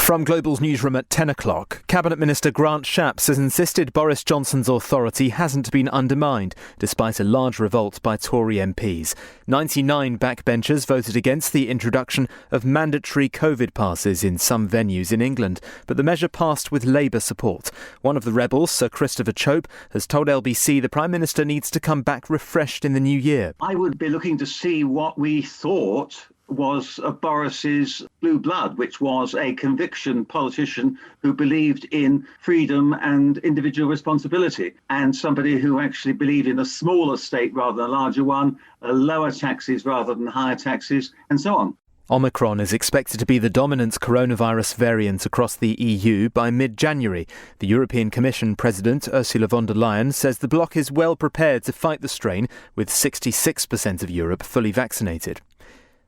From Global's newsroom at 10 o'clock, Cabinet Minister Grant Shapps has insisted Boris Johnson's authority hasn't been undermined, despite a large revolt by Tory MPs. 99 backbenchers voted against the introduction of mandatory COVID passes in some venues in England, but the measure passed with Labour support. One of the rebels, Sir Christopher Chope, has told LBC the Prime Minister needs to come back refreshed in the new year. I would be looking to see what we thought was Boris's blue blood, which was a conviction politician who believed in freedom and individual responsibility, and somebody who actually believed in a smaller state rather than a larger one, lower taxes rather than higher taxes, and so on. Omicron is expected to be the dominant coronavirus variant across the EU by mid-January. The European Commission President Ursula von der Leyen says the bloc is well prepared to fight the strain, with 66% of Europe fully vaccinated.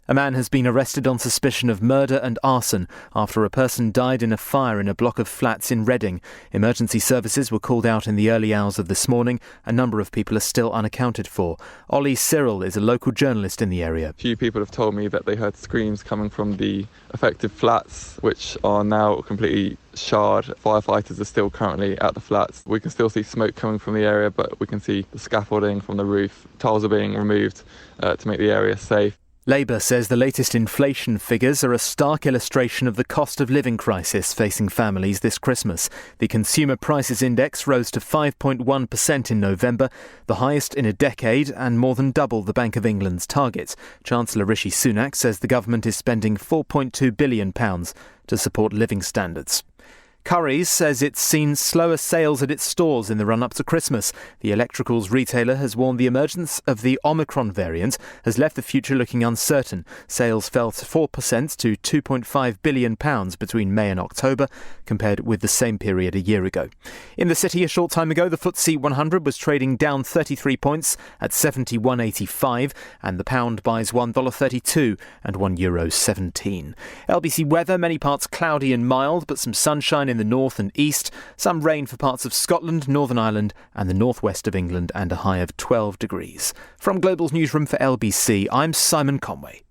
A man has been arrested on suspicion of murder and arson after a person died in a fire in a block of flats in Reading. Emergency services were called out in the early hours of this morning. A number of people are still unaccounted for. Ollie Cyril is a local journalist in the area. A few people have told me that they heard screams coming from the affected flats, which are now completely charred. Firefighters are still currently at the flats. We can still see smoke coming from the area, but we can see the scaffolding from the roof. Tiles are being removed to make the area safe. Labour says the latest inflation figures are a stark illustration of the cost of living crisis facing families this Christmas. The Consumer Prices Index rose to 5.1% in November, the highest in a decade and more than double the Bank of England's target. Chancellor Rishi Sunak says the government is spending £4.2 billion to support living standards. Currys says it's seen slower sales at its stores in the run-up to Christmas. The electricals retailer has warned the emergence of the Omicron variant has left the future looking uncertain. Sales fell to 4% to £2.5 billion between May and October, compared with the same period a year ago. In the city a short time ago, the FTSE 100 was trading down 33 points at 71.85, and the pound buys $1.32 and €1.17. LBC weather, many parts cloudy and mild, but some sunshine in the north and east, some rain for parts of Scotland, Northern Ireland and the northwest of England, and a high of 12 degrees. From Global's newsroom for LBC, I'm Simon Conway.